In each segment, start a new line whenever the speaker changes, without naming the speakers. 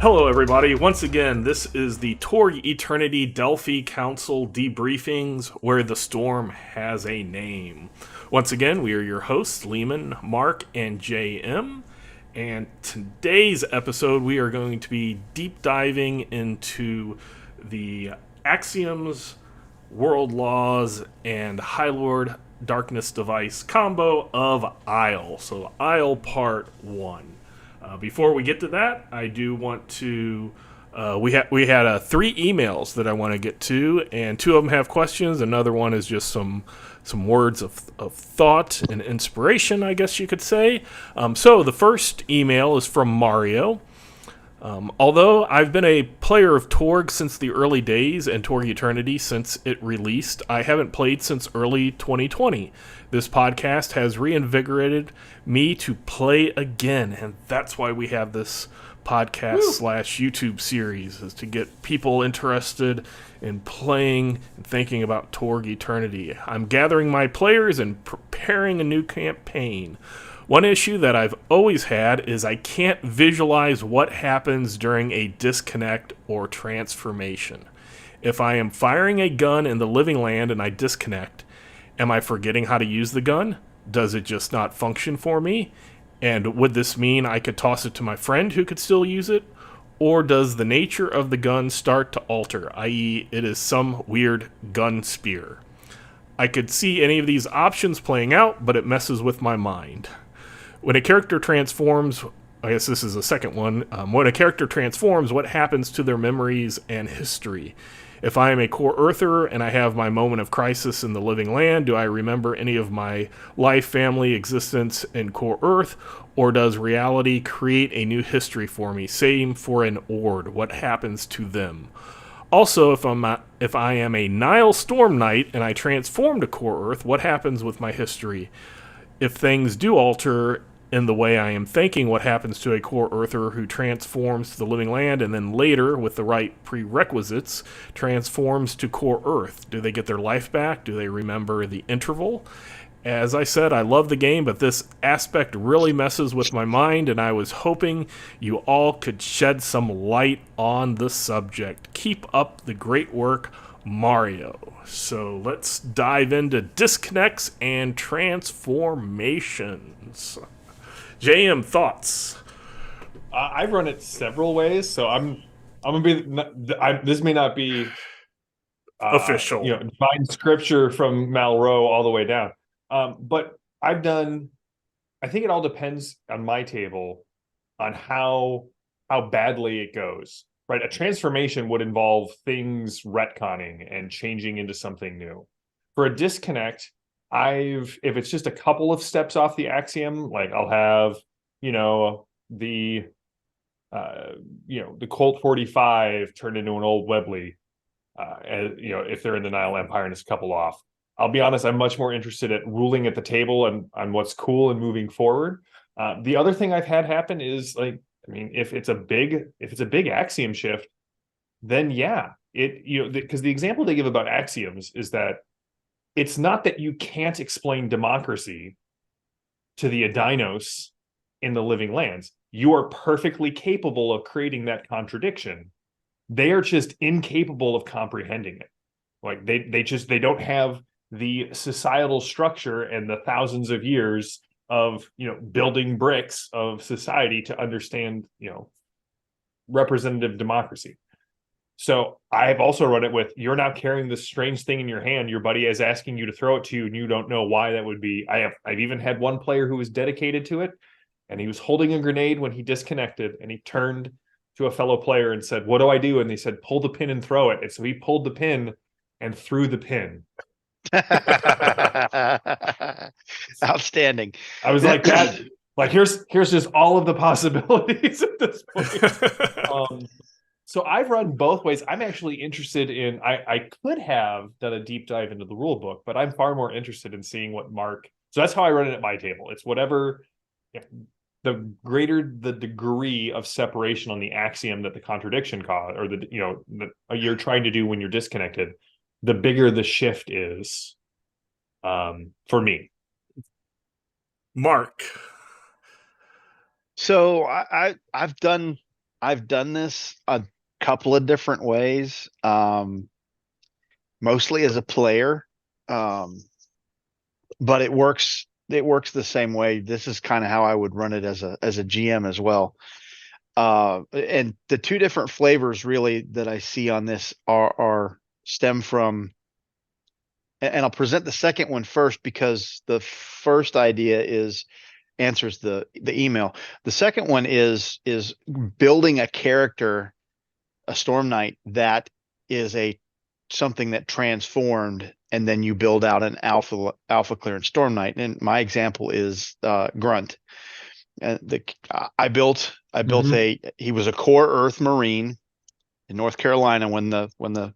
Hello, everybody. Once again, this is the Torg Eternity Delphi Council Debriefings, where the storm has a name. Once again, we are your hosts, Leamon, Mark, and JM. And today's episode, we are going to be deep diving into the Axioms, World Laws, and High Lord Darkness Device combo of Aysle. So, Aysle Part 1. Before we get to that, I do want to. We had 3 emails that I want to get to, and 2 of them have questions. Another one is just some words of thought and inspiration, I guess you could say. So the first email is from Mario. Although I've been a player of Torg since the early days and Torg Eternity since it released, I haven't played since early 2020. This podcast has reinvigorated me to play again, and that's why we have this podcast slash YouTube series, is to get people interested in playing and thinking about Torg Eternity. I'm gathering my players and preparing a new campaign. One issue that I've always had is I can't visualize what happens during a disconnect or transformation. If I am firing a gun in the living land and I disconnect, am I forgetting how to use the gun? Does it just not function for me? And would this mean I could toss it to my friend who could still use it? Or does the nature of the gun start to alter, i.e. it is some weird gun spear? I could see any of these options playing out, but it messes with my mind. When a character transforms, I guess this is the second one, when a character transforms, what happens to their memories and history? If I am a core earther and I have my moment of crisis in the living land, do I remember any of my life, family, existence in core earth? Or does reality create a new history for me? Same for an Ord. What happens to them? Also, if I am a Nile Storm Knight and I transform to core earth, what happens with my history? If things do alter in the way I am thinking, what happens to a core earther who transforms to the living land and then later, with the right prerequisites, transforms to core earth? Do they get their life back? Do they remember the interval? As I said, I love the game, but this aspect really messes with my mind, and I was hoping you all could shed some light on the subject. Keep up the great work, Mario. So let's dive into disconnects and transformations. JM, thoughts?
I've run it several ways, so I'm gonna be. This may not be
Official.
divine scripture from Malraux all the way down. But I've done. I think it all depends on my table on how badly it goes. Right, a transformation would involve things retconning and changing into something new. For a disconnect, if it's just a couple of steps off the axiom, like I'll have, the the Colt 45 turned into an old Webley, if they're in the Nile Empire and it's a couple off. I'll be honest, I'm much more interested at ruling at the table and on what's cool and moving forward. The other thing I've had happen is if it's a big axiom shift, then yeah, because the example they give about axioms is that it's not that you can't explain democracy to the Adinos in the living lands. You are perfectly capable of creating that contradiction. They are just incapable of comprehending it. Like they don't have the societal structure and the thousands of years of building bricks of society to understand representative democracy. So I've also run it with, you're now carrying this strange thing in your hand. Your buddy is asking you to throw it to you, and you don't know why that would be. I've even had one player who was dedicated to it, and he was holding a grenade when he disconnected, and he turned to a fellow player and said, "What do I do?" And they said, "Pull the pin and throw it." And so he pulled the pin and threw the pin.
Outstanding.
I was like, that. Like, here's just all of the possibilities at this point. So I've run both ways. I'm actually interested in. I could have done a deep dive into the rule book, but I'm far more interested in seeing what Mark. So that's how I run it at my table. It's whatever. The greater the degree of separation on the axiom that the contradiction cause, or that you're trying to do when you're disconnected, the bigger the shift is. For me,
Mark.
So I've done I've done this a couple of different ways, mostly as a player, um, but it works. It works the same way. This is kind of how I would run it as a GM as well. And the two different flavors really that I see on this are stem from, and I'll present the second one first because the first idea is answers the email. The second one is building a character, a Storm Knight that is a something that transformed, and then you build out an alpha clearance Storm Knight. And my example is Grunt. The I built
Mhm.
he was a core Earth Marine in North Carolina when the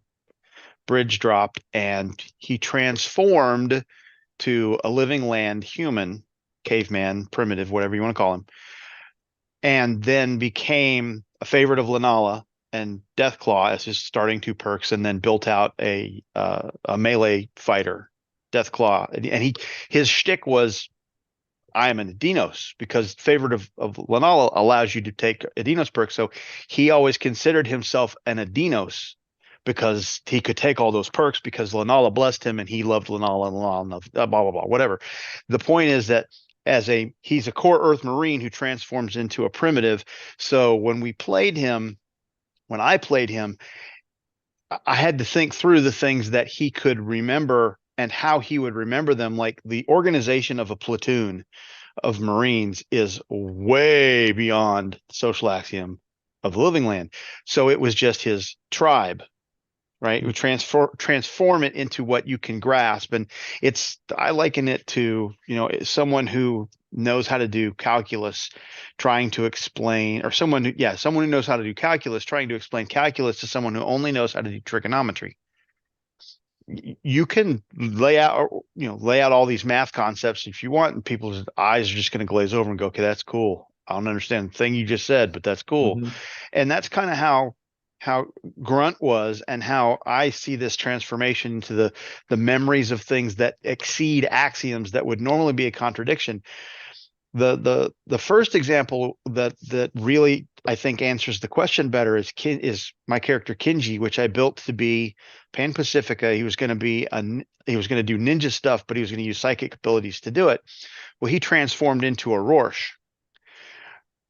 bridge dropped, and he transformed to a living land human, caveman, primitive, whatever you want to call him, and then became a favorite of Lenala and Deathclaw as his starting two perks, and then built out a melee fighter, Deathclaw, and his shtick was I am an Adinos because favorite of Lenala allows you to take Adinos perks. So he always considered himself an Adinos because he could take all those perks because Lenala blessed him and he loved Lenala and Lenala, blah, blah, blah, whatever. The point is that he's a core Earth Marine who transforms into a primitive. So when I played him, I had to think through the things that he could remember and how he would remember them, like the organization of a platoon of Marines is way beyond the social axiom of the living land. So it was just his tribe, right? We transform it into what you can grasp. And I liken it to, someone who knows how to do calculus trying to explain, or someone who knows how to do calculus trying to explain calculus to someone who only knows how to do trigonometry. You can lay out all these math concepts if you want, and people's eyes are just going to glaze over and go, okay, that's cool. I don't understand the thing you just said, but that's cool.
Mhm.
And that's kind of how Grunt was, and how I see this transformation into the memories of things that exceed axioms that would normally be a contradiction. The first example that really I think answers the question better is my character Kinji, which I built to be Pan Pacifica. He was going to do ninja stuff, but he was going to use psychic abilities to do it. Well, he transformed into a Rorsch.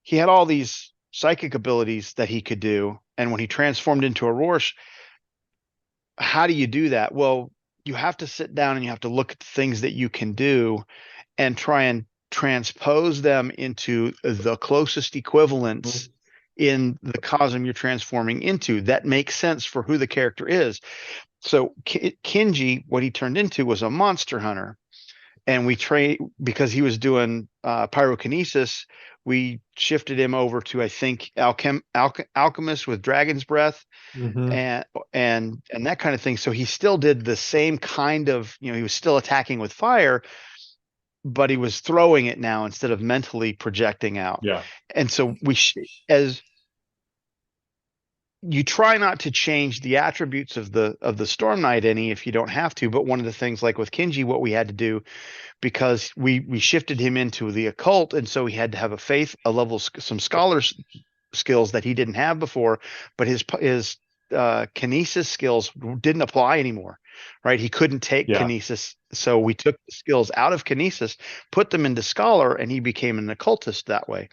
He had all these psychic abilities that he could do, and when he transformed into a Rorsch, how do you do that? Well, you have to sit down and you have to look at the things that you can do and try and transpose them into the closest equivalents in the cosm you're transforming into that makes sense for who the character is. So Kinji, what he turned into was a monster hunter, and we train because he was doing pyrokinesis. We shifted him over to, I think, alchemist with dragon's breath
Mhm.
and that kind of thing. So he still did the same kind of, he was still attacking with fire, but he was throwing it now instead of mentally projecting out.
Yeah.
And so as you try not to change the attributes of the Storm Knight any if you don't have to. But one of the things, like with Kinji, what we had to do, because we shifted him into the occult, and so he had to have some scholars skills that he didn't have before, but his kinesis skills didn't apply anymore, right? He couldn't take
Yeah.
kinesis, so we took the skills out of kinesis, put them into scholar, and he became an occultist that way.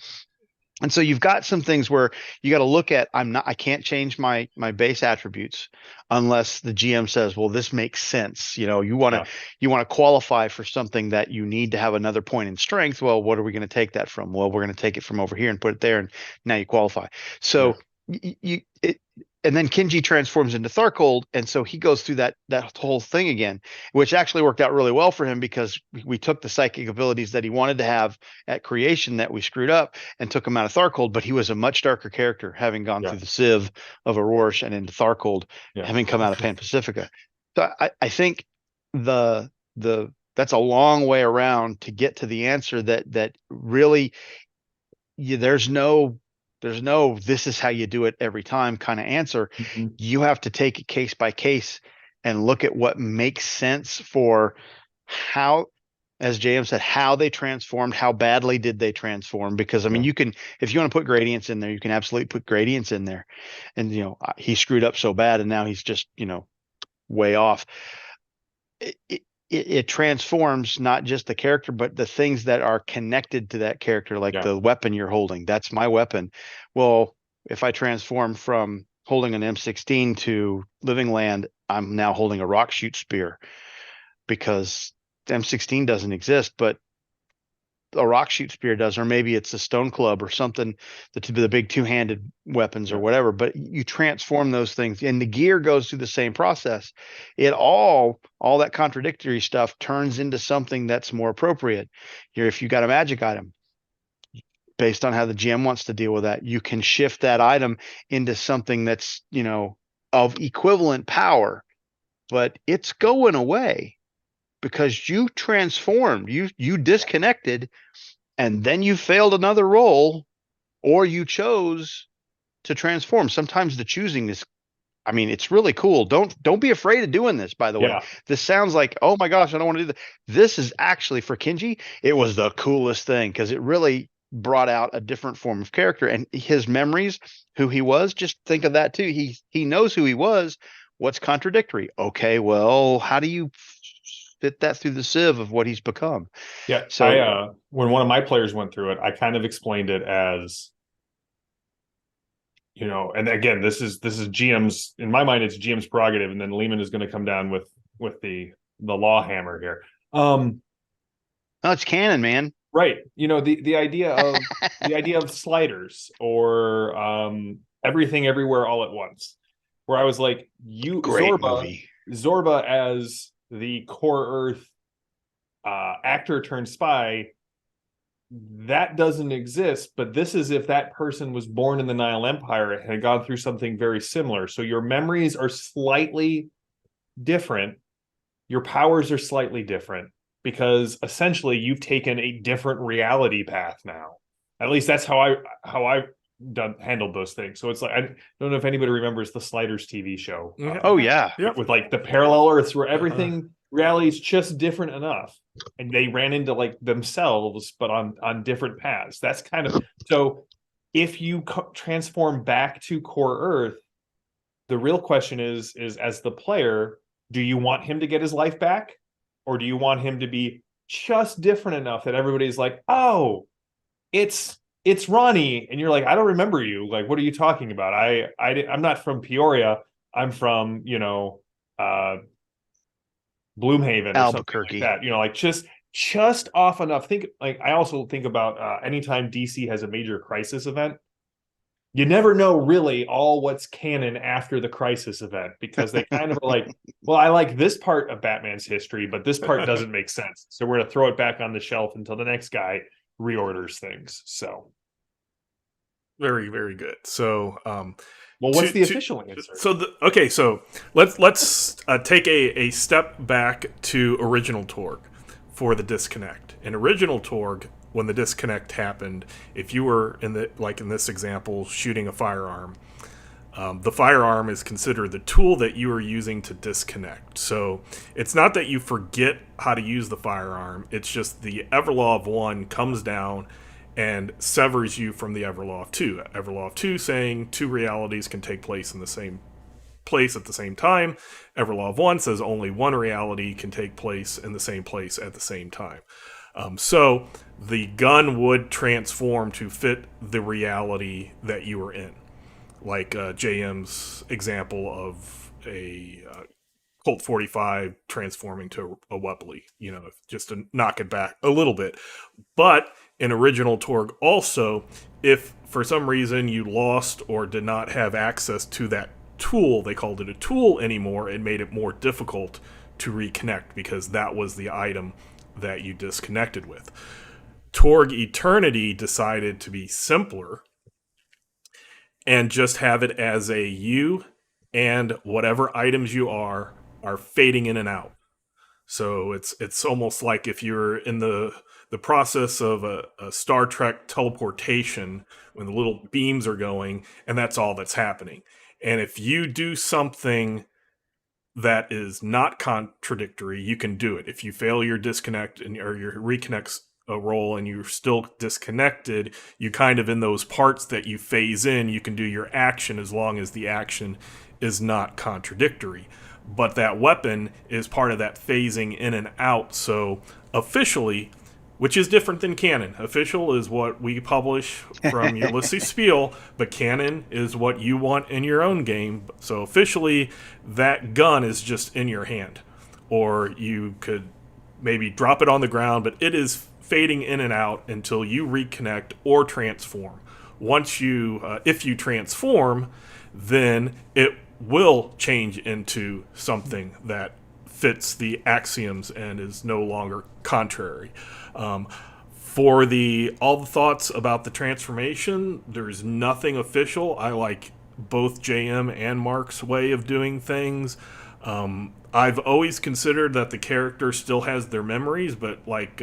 And so you've got some things where you got to look at, I can't change my base attributes unless the GM says, well, this makes sense.
Yeah.
You want to qualify for something that you need to have another point in strength. Well, what are we going to take that from? Well, we're going to take it from over here and put it there, and now you qualify.
Yeah.
So and then Kinji transforms into Tharkold, and so he goes through that whole thing again, which actually worked out really well for him because we took the psychic abilities that he wanted to have at creation that we screwed up and took him out of Tharkold, but he was a much darker character, having gone
Yeah.
through the sieve of Aurorish and into Tharkold,
Yeah.
having come out of Pan Pacifica. So I think that's a long way around to get to the answer that really there's no this is how you do it every time kind of answer.
Mhm.
You have to take it case by case and look at what makes sense for how. as JM said, how they transformed, how badly did they transform? Because I mean, you can, if you want to put gradients in there, you can absolutely put gradients in there. And he screwed up so bad, and now he's just way off. It transforms not just the character, but the things that are connected to that character, like the weapon you're holding. That's my weapon. Well, if I transform from holding an M16 to Living Land, I'm now holding a rock shoot spear, because M16 doesn't exist, but a rock shoot spear does, or maybe it's a stone club or something, the big two-handed weapons or whatever. But you transform those things, and the gear goes through the same process. It all that contradictory stuff turns into something that's more appropriate. Here, if you got a magic item, based on how the GM wants to deal with that, you can shift that item into something that's of equivalent power, but it's going away because you transformed, you disconnected, and then you failed another roll, or you chose to transform. Sometimes the choosing is, I mean, it's really cool. Don't be afraid of doing this, by the way. This sounds like, oh my gosh, I don't want to do that. This is actually, for Kenji, it was the coolest thing, because it really brought out a different form of character, and his memories, who he was. Just think of that too. He knows who he was. What's contradictory? Okay, well, how do you fit that through the sieve of what he's become?
Yeah.
So
I when one of my players went through it, I kind of explained it as, and again, this is GM's, in my mind, it's GM's prerogative, and then Leamon is going to come down with the law hammer here.
No, it's canon, man.
Right. The idea of sliders, or everything everywhere all at once, where I was like, Zorba as the Core Earth actor turned spy, that doesn't exist, but this is if that person was born in the Nile Empire and had gone through something very similar. So your memories are slightly different, your powers are slightly different, because essentially you've taken a different reality path now. At least that's how I've handled those things. So it's like, I don't know if anybody remembers the Sliders TV show. With like the parallel Earths, where everything reality is just different enough, and they ran into like themselves, but on different paths. That's kind of, so if you transform back to Core Earth, the real question is as the player, do you want him to get his life back, or do you want him to be just different enough that everybody's like, oh, it's Ronnie, and you're like, I don't remember you. Like, what are you talking about? I'm not from Peoria. I'm from Bloomhaven,
Albuquerque.
or something like that. Just off enough. Think, like, I also think about anytime DC has a major crisis event, you never know really all what's canon after the crisis event, because they kind of are like, well, I like this part of Batman's history, but this part doesn't make sense, so we're going to throw it back on the shelf until the next guy reorders things. So
very, very good. So
well, what's the official answer?
So let's take a step back to original Torg for the disconnect. In original Torg, when the disconnect happened, if you were in this example, shooting a firearm, the firearm is considered the tool that you are using to disconnect. So it's not that you forget how to use the firearm, it's just the Everlaw of 1 comes down and severs you from the Everlaw of 2. Everlaw of 2 saying two realities can take place in the same place at the same time. Everlaw of 1 says only one reality can take place in the same place at the same time. So the gun would transform to fit the reality that you were in. Like JM's example of a Colt 45 transforming to a Webley, just to knock it back a little bit. But in original Torg also, if for some reason you lost or did not have access to that tool, they called it a tool anymore, it made it more difficult to reconnect, because that was the item that you disconnected with. Torg Eternity decided to be simpler and just have it as a you and whatever items you are fading in and out. So it's almost like if you're in the process of a Star Trek teleportation, when the little beams are going, and that's all that's happening. And if you do something that is not contradictory, you can do it. If you fail your disconnect or your reconnects a roll and you're still disconnected, you kind of in those parts that you phase in, you can do your action as long as the action is not contradictory. But that weapon is part of that phasing in and out. So officially, which is different than canon. Official is what we publish from Ulysses Spiel, but canon is what you want in your own game. So officially, that gun is just in your hand. Or you could maybe drop it on the ground, but it is fading in and out until you reconnect or transform. Once you, if you transform, then it will change into something that fits the axioms and is no longer contrary. For all the thoughts about the transformation, there's nothing official. I like both JM and Mark's way of doing things. I've always considered that the character still has their memories, but like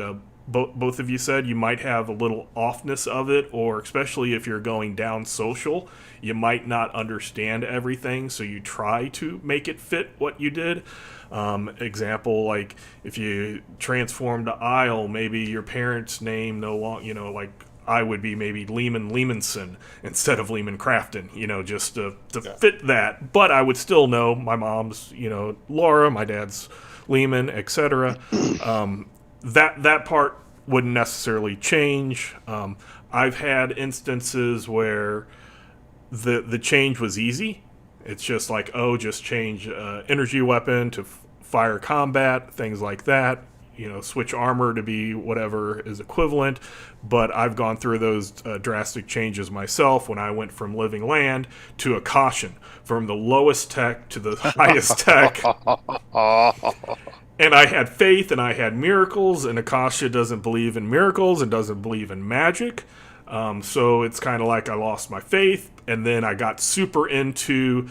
both of you said, you might have a little offness of it, or especially if you're going down social, you might not understand everything, so you try to make it fit what you did. Example, like if you transform to Aysle, maybe your parents' name no longer, like I would be maybe Leamonson instead of Leamon Crafton, just to fit that. But I would still know my mom's, Laura, my dad's Leamon, etc. That part wouldn't necessarily change. I've had instances where the change was easy. It's just like, just change energy weapon to fire combat, things like that. Switch armor to be whatever is equivalent. But I've gone through those drastic changes myself when I went from living land to a caution, from the lowest tech to the highest tech. And I had faith and I had miracles, and Akasha doesn't believe in miracles and doesn't believe in magic. So it's kind of like I lost my faith, and then I got super into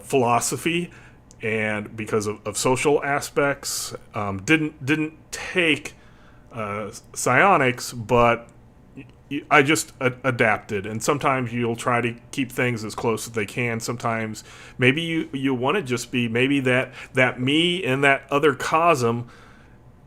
philosophy, and because of social aspects, didn't take psionics, but I just adapted. And sometimes you'll try to keep things as close as they can. Sometimes maybe you want to just be maybe that me and that other Cosm,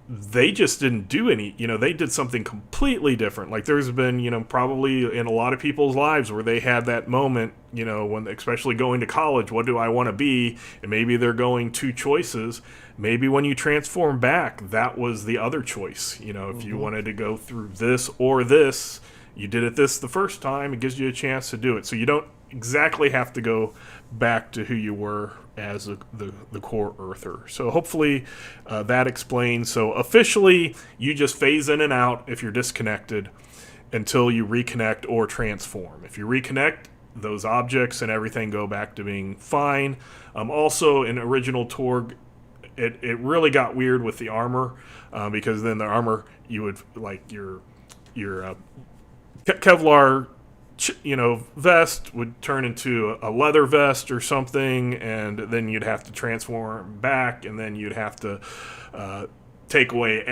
they just didn't do any, they did something completely different. Like there's been, probably in a lot of people's lives where they had that moment, when especially going to college, what do I want to be? And maybe they're going two choices. Maybe when you transform back, that was the other choice. If you wanted to go through this or this, you did it this the first time, it gives you a chance to do it. So you don't exactly have to go back to who you were as the core earther. So hopefully that explains. So officially, you just phase in and out if you're disconnected until you reconnect or transform. If you reconnect, those objects and everything go back to being fine. Also, in original Torg, it really got weird with the armor, because then the armor, you would like your Kevlar vest would turn into a leather vest or something, and then you'd have to transform back, and then you'd have to take away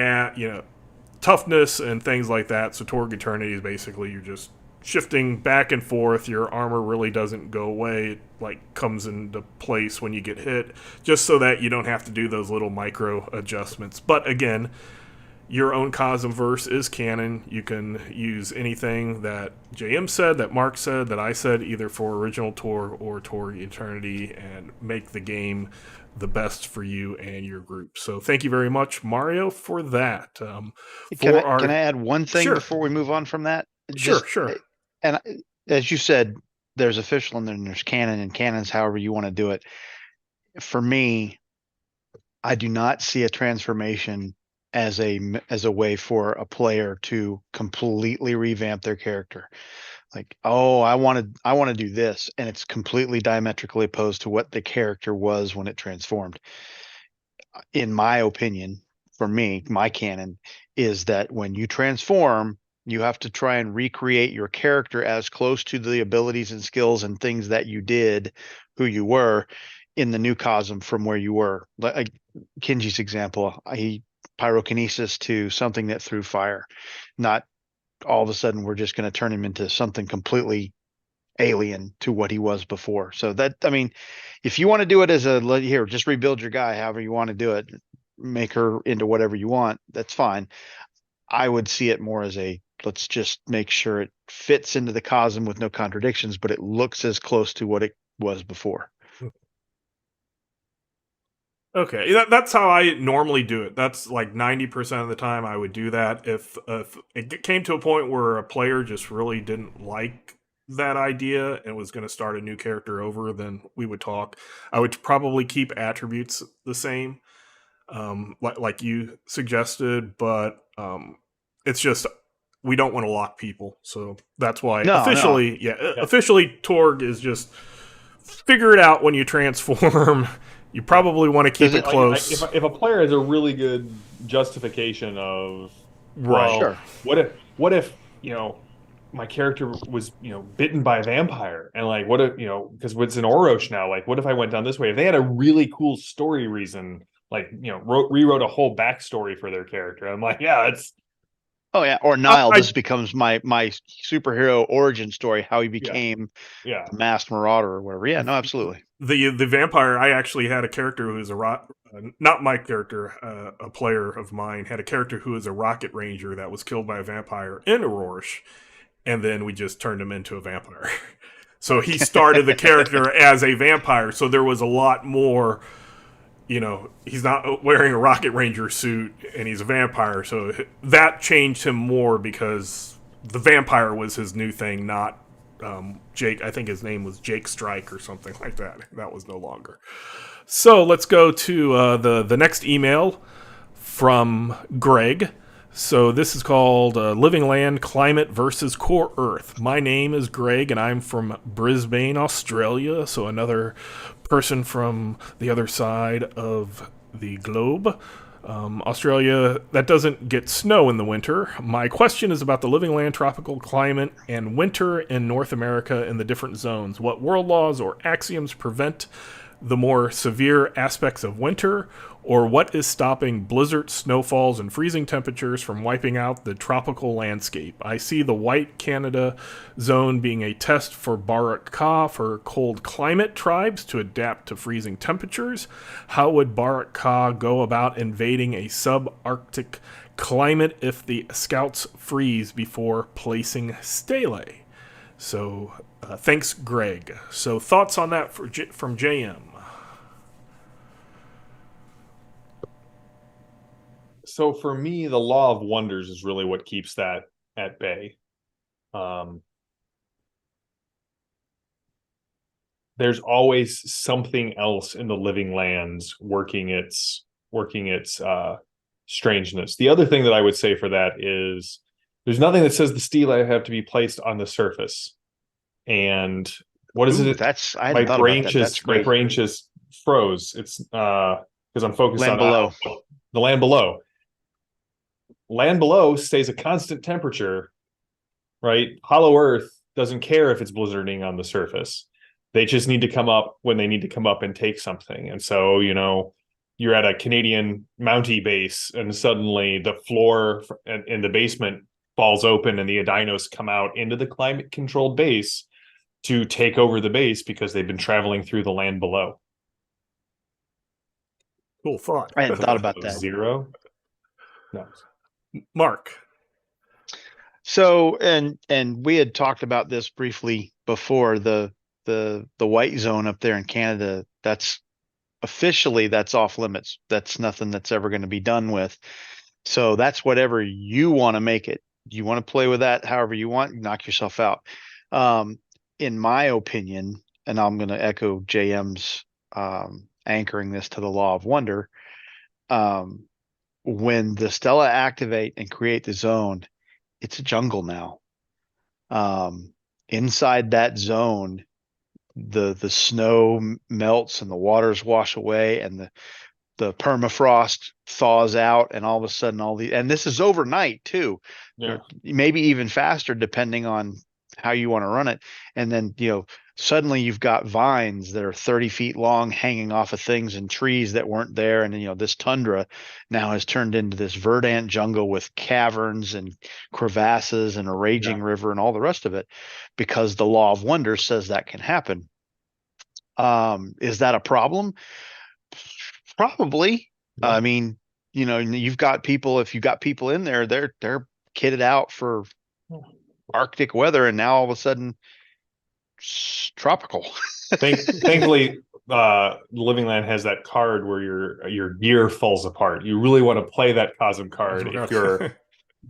toughness and things like that. So Torg Eternity is basically you're just shifting back and forth. Your armor really doesn't go away. It comes into place when you get hit, just so that you don't have to do those little micro adjustments. But again, your own Cosmverse is canon. You can use anything that JM said, that Mark said, that I said, either for original Torg or Torg Eternity, and make the game the best for you and your group. So thank you very much, Mario, for that.
Can I add one thing before we move on from that?
Sure.
And as you said, there's official and then there's canon, and canon's however you want to do it. For me, I do not see a transformation as a way for a player to completely revamp their character. Like, I want to do this, and it's completely diametrically opposed to what the character was when it transformed. In my opinion, for me, my canon is that when you transform, you have to try and recreate your character as close to the abilities and skills and things that you did, who you were, in the new Cosm from where you were. Like Kinji's example, he pyrokinesis to something that threw fire. Not all of a sudden we're just going to turn him into something completely alien to what he was before. So that, I mean, if you want to do it as here, just rebuild your guy, however you want to do it, make her into whatever you want, that's fine. I would see it more as let's just make sure it fits into the cosm with no contradictions, but it looks as close to what it was before.
Okay, that's how I normally do it. That's like 90% of the time I would do that. If it came to a point where a player just really didn't like that idea and was going to start a new character over, then we would talk. I would probably keep attributes the same, like you suggested, but it's just we don't want to lock people, so that's why officially, officially Torg is just figure it out when you transform. You probably want to keep it close.
If a player has a really good justification of
right,
sure.
What if my character was bitten by a vampire, and like what if because it's an Orosh now, like what if I went down this way? If they had a really cool story reason, like rewrote a whole backstory for their character, I'm like, yeah, it's.
Oh yeah, or Nile. This becomes my superhero origin story, how he became
the
masked marauder or whatever. Yeah, no, absolutely.
The vampire. I actually had a character who is not my character. A player of mine had a character who is a rocket ranger that was killed by a vampire in Aurorish, and then we just turned him into a vampire. So he started the character as a vampire. So there was a lot more. He's not wearing a rocket ranger suit and he's a vampire, so that changed him more because the vampire was his new thing, not Jake. I think his name was Jake Strike or something like that. That was no longer. So let's go to the next email from Greg. So this is called Living Land Climate versus Core Earth. My name is Greg and I'm from Brisbane, Australia. So another person from the other side of the globe. Australia, that doesn't get snow in the winter. My question is about the living land tropical climate and winter in North America in the different zones. What world laws or axioms prevent the more severe aspects of winter, or what is stopping blizzards, snowfalls, and freezing temperatures from wiping out the tropical landscape? I see the White Canada zone being a test for Barak Ka for cold climate tribes to adapt to freezing temperatures. How would Barak Ka go about invading a subarctic climate if the scouts freeze before placing stele? So, thanks, Greg. So, thoughts on that from JM?
So for me, the law of wonders is really what keeps that at bay. There's always something else in the living lands working its strangeness. The other thing that I would say for that is there's nothing that says the stelae have to be placed on the surface. And what is it?
That's
my brain just froze. It's because I'm focused
land
on
below.
The land below. Land below stays a constant temperature, right? Hollow Earth doesn't care if it's blizzarding on the surface. They just need to come up when they need to come up and take something. And so, you're at a Canadian Mountie base and suddenly the floor in the basement falls open and the Adinos come out into the climate controlled base to take over the base because they've been traveling through the land below.
Cool thought.
I hadn't thought about that.
Zero. No.
Mark.
So, and we had talked about this briefly before, the white zone up there in Canada, that's officially off limits. That's nothing that's ever going to be done with. So that's whatever you want to make it. You want to play with that however you want, knock yourself out. In my opinion, and I'm going to echo JM's anchoring this to the law of wonder, when the Stella activate and create the zone, it's a jungle now. Inside that zone, the snow melts and the waters wash away and the permafrost thaws out, and all of a sudden and this is overnight too.
Yeah.
Maybe even faster depending on how you want to run it. And then, suddenly you've got vines that are 30 feet long hanging off of things and trees that weren't there. And, this tundra now has turned into this verdant jungle with caverns and crevasses and a raging river and all the rest of it, because the law of wonder says that can happen. Is that a problem? Probably.
Yeah.
I mean, you've got people, if you've got people in there, they're kitted out for Arctic weather, and now all of a sudden it's tropical.
Thankfully, Living Land has that card where your gear falls apart. You really want to play that Cosm card if you're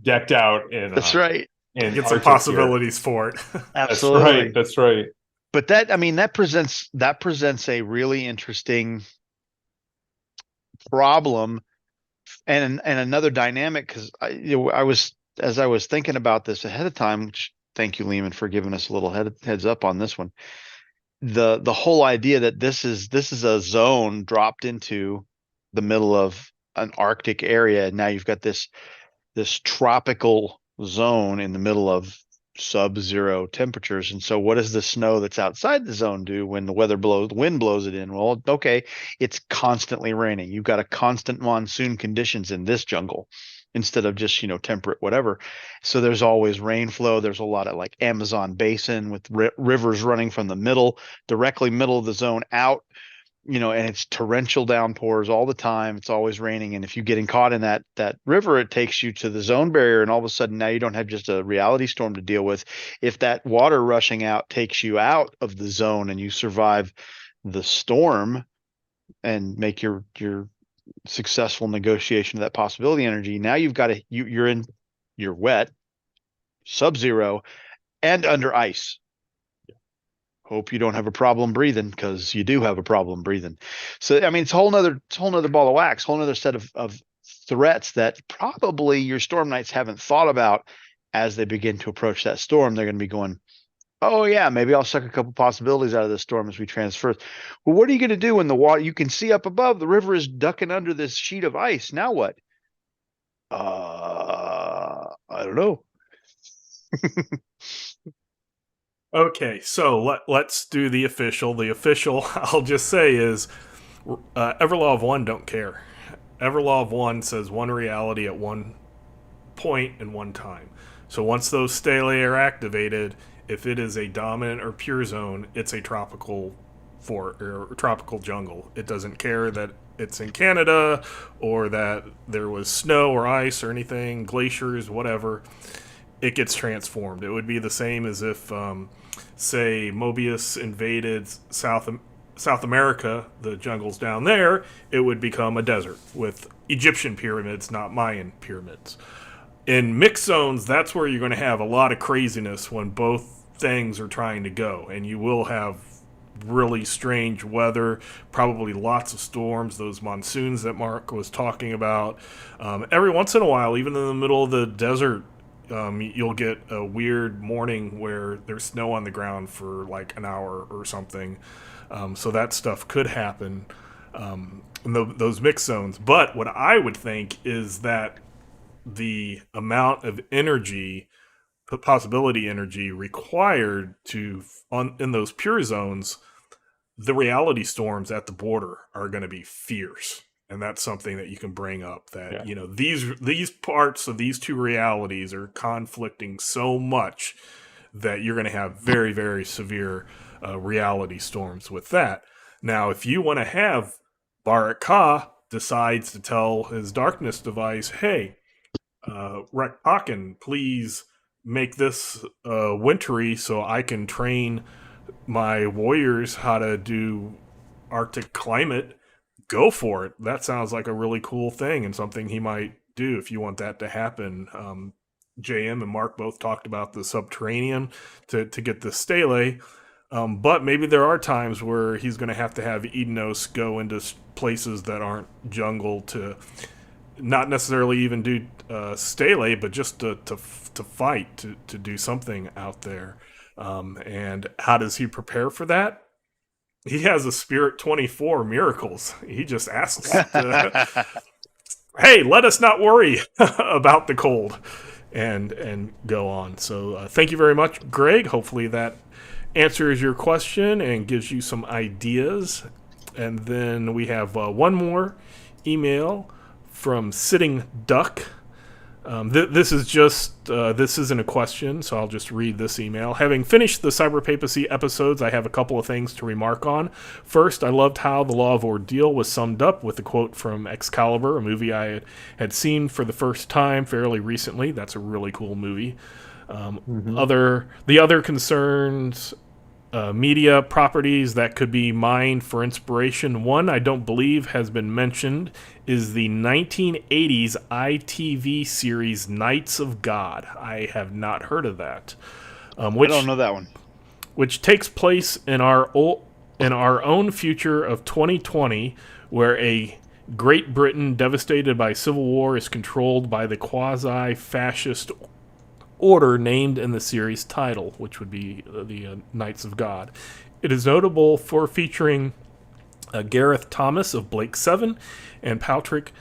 decked out in.
That's right.
And
get some possibilities for it.
Absolutely.
That's right.
But that presents a really interesting problem and another dynamic, because I was thinking about this ahead of time, which thank you, Leamon, for giving us a little heads up on this one. The whole idea that this is a zone dropped into the middle of an Arctic area, and now you've got this tropical zone in the middle of sub-zero temperatures. And so what does the snow that's outside the zone do when the wind blows it in? Well, okay, it's constantly raining. You've got a constant monsoon conditions in this jungle instead of just, temperate, whatever. So there's always rain flow. There's a lot of like Amazon basin with rivers running from the directly middle of the zone out, and it's torrential downpours all the time. It's always raining. And if you're getting caught in that river, it takes you to the zone barrier. And all of a sudden now you don't have just a reality storm to deal with. If that water rushing out takes you out of the zone and you survive the storm and make your successful negotiation of that possibility energy, now you're wet, sub-zero, and under ice. Hope you don't have a problem breathing, because you do have a problem breathing. So, I mean, it's a whole nother ball of wax, whole nother set of threats that probably your storm knights haven't thought about as they begin to approach that storm. They're going to be going, oh yeah, maybe I'll suck a couple possibilities out of this storm as we transfer. Well, what are you going to do when the water, you can see up above, the river is ducking under this sheet of ice? Now what? I don't know.
Okay, so let's do the official. The official, I'll just say, is Everlaw of One don't care. Everlaw of One says one reality at one point and one time. So once those stelae are activated, if it is a dominant or pure zone, it's a tropical jungle. It doesn't care that it's in Canada or that there was snow or ice or anything, glaciers, whatever. It gets transformed. It would be the same as if, say, Mobius invaded South America, the jungles down there. It would become a desert with Egyptian pyramids, not Mayan pyramids. In mixed zones, that's where you're going to have a lot of craziness when both things are trying to go, and you will have really strange weather, probably lots of storms, those monsoons that Mark was talking about. Every once in a while, even in the middle of the desert, you'll get a weird morning where there's snow on the ground for like an hour or something. So that stuff could happen in those mixed zones. But what I would think is that the amount of energy, possibility energy required in those pure zones, the reality storms at the border are going to be fierce. And that's something that you can bring up, that these parts of these two realities are conflicting so much that you're going to have very, very severe reality storms with that. Now, if you want to have Barak Ka decides to tell his darkness device, hey, Rekpakin, please make this wintry so I can train my warriors how to do Arctic climate, go for it. That sounds like a really cool thing and something he might do if you want that to happen. JM and Mark both talked about the subterranean to get the stele. But maybe there are times where he's going to have Edenos go into places that aren't jungle to not necessarily even do stele, but just to fight, to do something out there. And how does he prepare for that? He has a Spirit 24 miracles. He just asks, hey, let us not worry about the cold, and go on. So thank you very much, Greg. Hopefully that answers your question and gives you some ideas. And then we have one more email from Sitting Duck. This isn't a question, so I'll just read this email. Having finished the Cyber Papacy episodes, I have a couple of things to remark on. First, I loved how the Law of Ordeal was summed up with a quote from Excalibur, a movie I had seen for the first time fairly recently. That's a really cool movie. The other concerns, media properties that could be mined for inspiration. One I don't believe has been mentioned is the 1980s ITV series Knights of God. I have not heard of that.
I don't know that one.
Which takes place in our own future of 2020, where a Great Britain devastated by civil war is controlled by the quasi-fascist order named in the series title, which would be the Knights of God. It is notable for featuring Gareth Thomas of Blake 7 and Patrick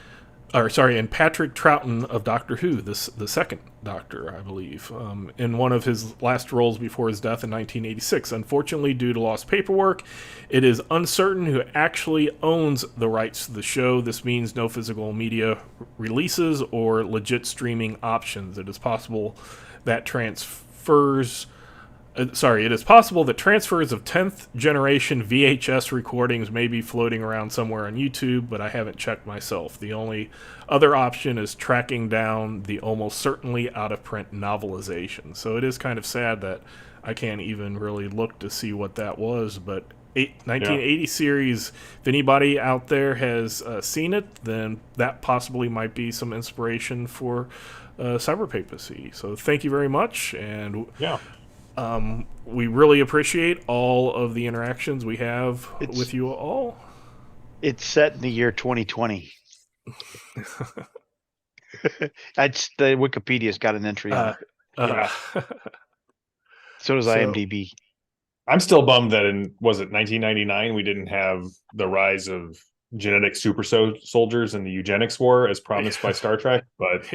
Troughton of Doctor Who, the second Doctor, I believe, in one of his last roles before his death in 1986. Unfortunately, due to lost paperwork, it is uncertain who actually owns the rights to the show. This means no physical media releases or legit streaming options. It is possible that transfers of 10th generation VHS recordings may be floating around somewhere on YouTube, but I haven't checked myself. The only other option is tracking down the almost certainly out-of-print novelization. So it is kind of sad that I can't even really look to see what that was, but 1980 series, if anybody out there has seen it, then that possibly might be some inspiration for Cyber Papacy. So thank you very much, and we really appreciate all of the interactions we have with you all.
It's set in the year 2020. That's the Wikipedia's got an entry on it. So does IMDb.
I'm still bummed that in 1999 we didn't have the rise of genetic super soldiers and the eugenics war as promised by Star Trek, but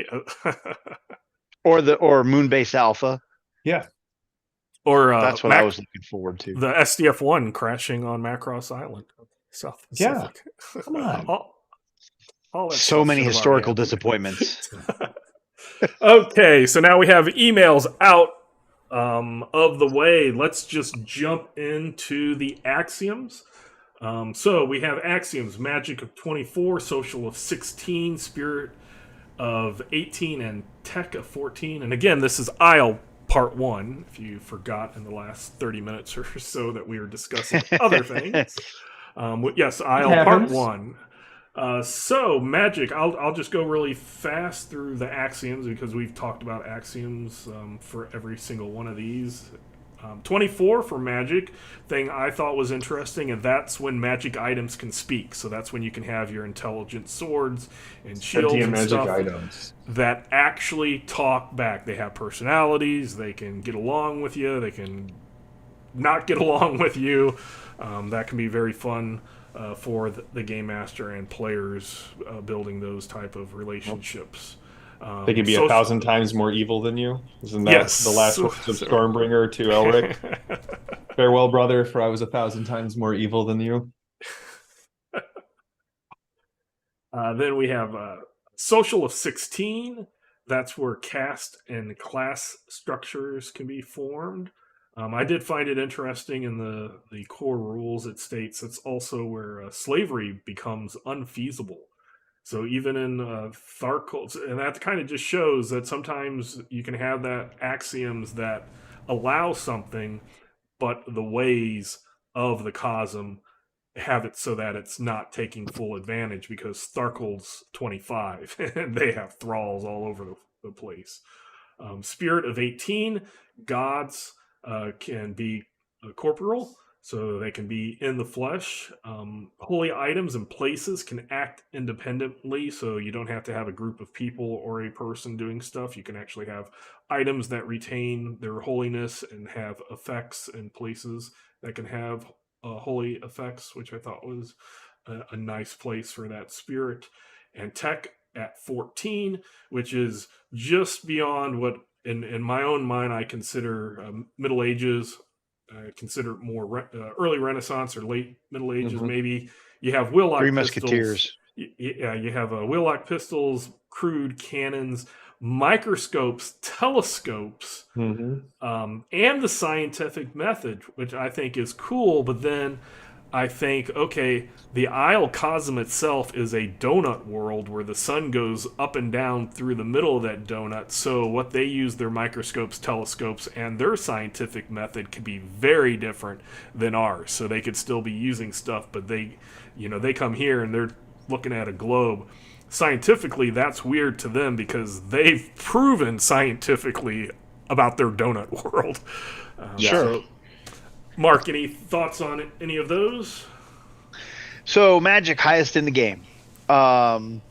or Moonbase Alpha.
Yeah.
Or
that's what I was looking forward to.
The SDF-1 crashing on Macross Island, South Pacific.
Yeah. Come on.
all
so many historical disappointments.
Okay, so now we have emails out of the way. Let's just jump into the axioms. So we have axioms: magic of 24, social of 16, spirit of 18, and tech of 14. And again, this is Aysle Part 1, if you forgot in the last 30 minutes or so that we were discussing other things. Yes, Aysle Part 1. So magic, I'll just go really fast through the axioms because we've talked about axioms for every single one of these. 24 for magic, thing I thought was interesting, and that's when magic items can speak. So that's when you can have your intelligent swords and shields and
magic
stuff
items
that actually talk back. They have personalities, they can get along with you, they can not get along with you. That can be very fun for the game master and players building those type of relationships.
They can be 1,000 times more evil than you. Isn't that the last words of Stormbringer to Elric? Farewell, brother, for I was 1,000 times more evil than you.
Then we have social of 16. That's where caste and class structures can be formed. I did find it interesting in the core rules. It states it's also where slavery becomes unfeasible. So even in Tharkles, and that kind of just shows that sometimes you can have that axioms that allow something, but the ways of the Cosm have it so that it's not taking full advantage, because Tharkle's 25 and they have thralls all over the place. Spirit of 18, gods can be corporeal, so they can be in the flesh. Holy items and places can act independently, so you don't have to have a group of people or a person doing stuff. You can actually have items that retain their holiness and have effects, and places that can have holy effects, which I thought was a nice place for that spirit. And tech at 14, which is just beyond what in my own mind I consider Middle Ages. consider it more early Renaissance or late Middle Ages,
Mhm.
maybe. You have wheellock
Three
pistols.
Musketeers.
Yeah, you have wheellock pistols, crude cannons, microscopes, telescopes,
Mhm.
and the scientific method, which I think is cool. But then I think, okay, the Isle Cosm itself is a donut world where the sun goes up and down through the middle of that donut. So what they use their microscopes, telescopes, and their scientific method could be very different than ours. So they could still be using stuff, but they come here and they're looking at a globe. Scientifically, that's weird to them because they've proven scientifically about their donut world.
Sure.
So, Mark, any thoughts on any of those?
So magic highest in the game. Um,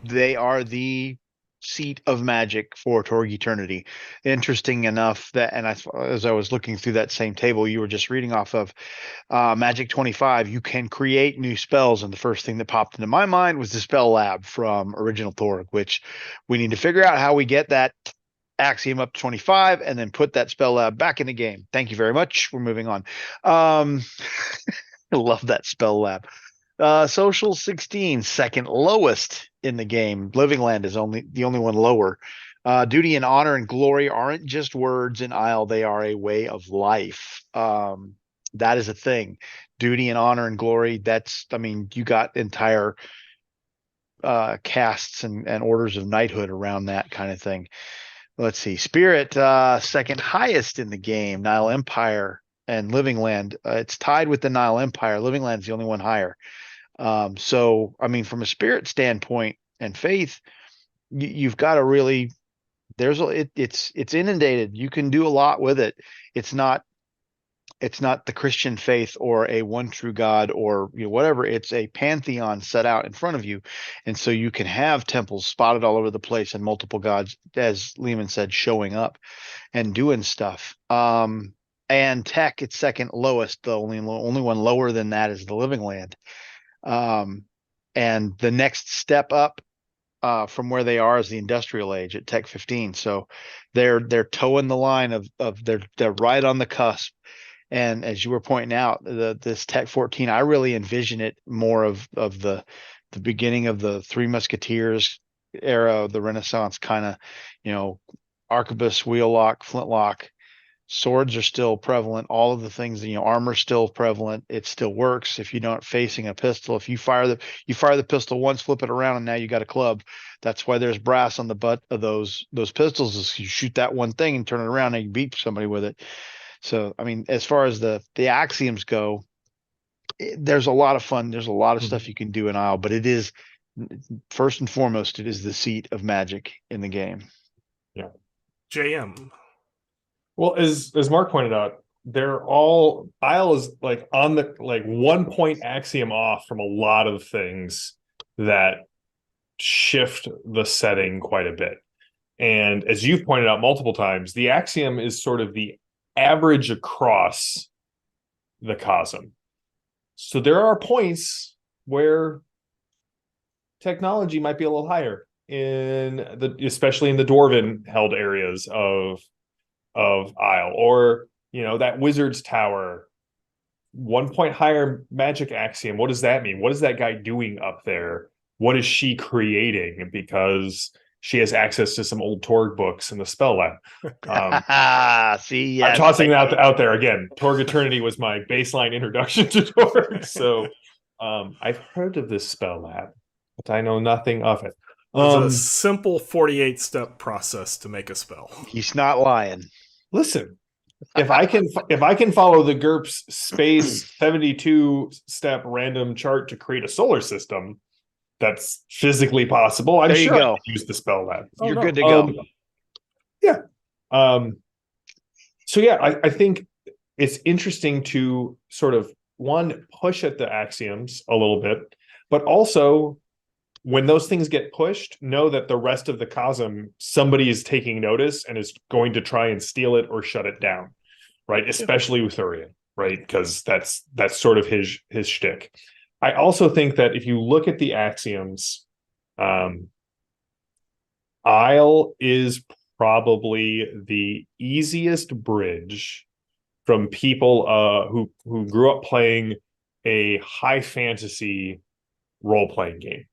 they are the seat of magic for Torg Eternity. Interesting enough that, and as I was looking through that same table you were just reading off of, Magic 25, you can create new spells, and the first thing that popped into my mind was the spell lab from Original Torg, which we need to figure out how we get that axiom up to 25 and then put that spell lab back in the game. Thank you very much. We're moving on. I love that spell lab. Social 16, second lowest in the game. Living Land is the only one lower. Duty and honor and glory aren't just words in Isle; they are a way of life. That is a thing. Duty and honor and glory. I mean, you got entire castes and orders of knighthood around that kind of thing. Let's see. Spirit, second highest in the game. Nile Empire and Living Land. It's tied with the Nile Empire. Living Land's the only one higher. So, I mean, from a spirit standpoint and faith, you've got to really, it's inundated. You can do a lot with it. It's not the Christian faith or a one true God or whatever. It's a pantheon set out in front of you, and so you can have temples spotted all over the place and multiple gods, as Leamon said, showing up and doing stuff. And tech, it's second lowest. The only one lower than that is the Living Land. And the next step up from where they are is the industrial age at Tech 15. So they're towing the line of they're right on the cusp. And as you were pointing out, this Tech 14, I really envision it more of the beginning of the Three Musketeers era of the Renaissance, kind of, arquebus, wheellock, flintlock. Swords are still prevalent. All of the things, armor's still prevalent. It still works. If you're not facing a pistol, if you fire the pistol once, flip it around, and now you got a club. That's why there's brass on the butt of those pistols. Is you shoot that one thing and turn it around and you beat somebody with it. So, I mean, as far as the axioms go, there's a lot of fun. There's a lot of stuff you can do in Isle, but it is first and foremost, it is the seat of magic in the game.
Yeah.
JM.
Well, as Mark pointed out, Isle is like on the 1 point axiom off from a lot of things that shift the setting quite a bit. And as you've pointed out multiple times, the axiom is sort of the average across the cosm. So there are points where technology might be a little higher especially in the dwarven held areas of Isle, or that wizard's tower, 1 point higher magic axiom. What does that mean? What is that guy doing up there? What is she creating? Because she has access to some old Torg books in the spell lab.
See, yeah,
I'm tossing that out there again. Torg Eternity was my baseline introduction to Torg, so I've heard of this spell lab, but I know nothing of it.
It's a simple 48-step process to make a spell.
He's not lying.
Listen, if I can follow the GURPS space 72-step random chart to create a solar system, that's physically possible. I'm sure I can use the spell lab.
You're good to go.
Yeah. So yeah, I think it's interesting to sort of push at the axioms a little bit, but also when those things get pushed, know that the rest of the cosm, somebody is taking notice and is going to try and steal it or shut it down, right? Especially Uthurian, right? Because that's sort of his shtick. I also think that if you look at the axioms, Isle is probably the easiest bridge from people who grew up playing a high fantasy role-playing game.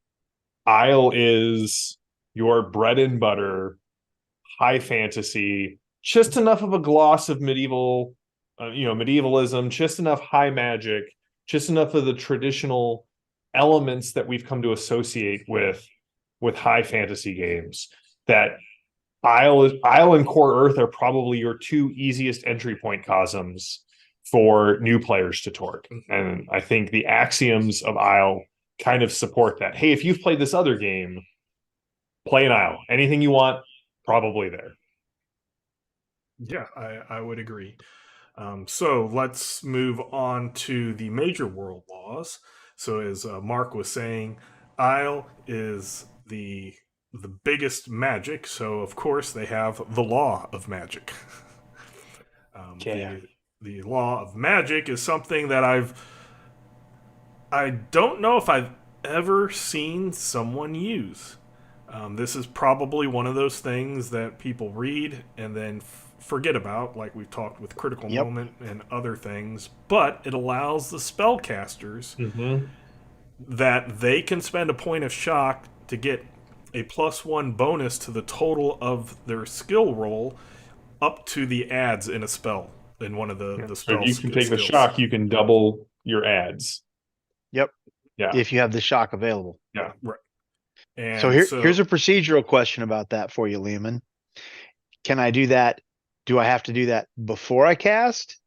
Aysle is your bread and butter high fantasy, just enough of a gloss of medieval, medievalism, just enough high magic, just enough of the traditional elements that we've come to associate with high fantasy games. That Aysle and Core Earth are probably your two easiest entry point cosms for new players to Torg. And I think the axioms of Aysle kind of support that. Hey, if you've played this other game, play an Aysle. Anything you want, probably there.
Yeah, I would agree. So let's move on to the major world laws. So as Mark was saying, Aysle is the biggest magic. So of course they have the law of magic.
Yeah.
The law of magic is something that I don't know if I've ever seen someone use. This is probably one of those things that people read and then forget about, like we've talked with Critical Moment and other things. But it allows the spellcasters that they can spend a point of shock to get a +1 bonus to the total of their skill roll up to the adds in a spell in one of the
So
spells.
if you can take the shock, you can double your adds.
Yep.
Yeah.
If you have the shock available.
Yeah.
Right. And
So here's a procedural question about that for you, Leamon. Can I do that? Do I have to do that before I cast,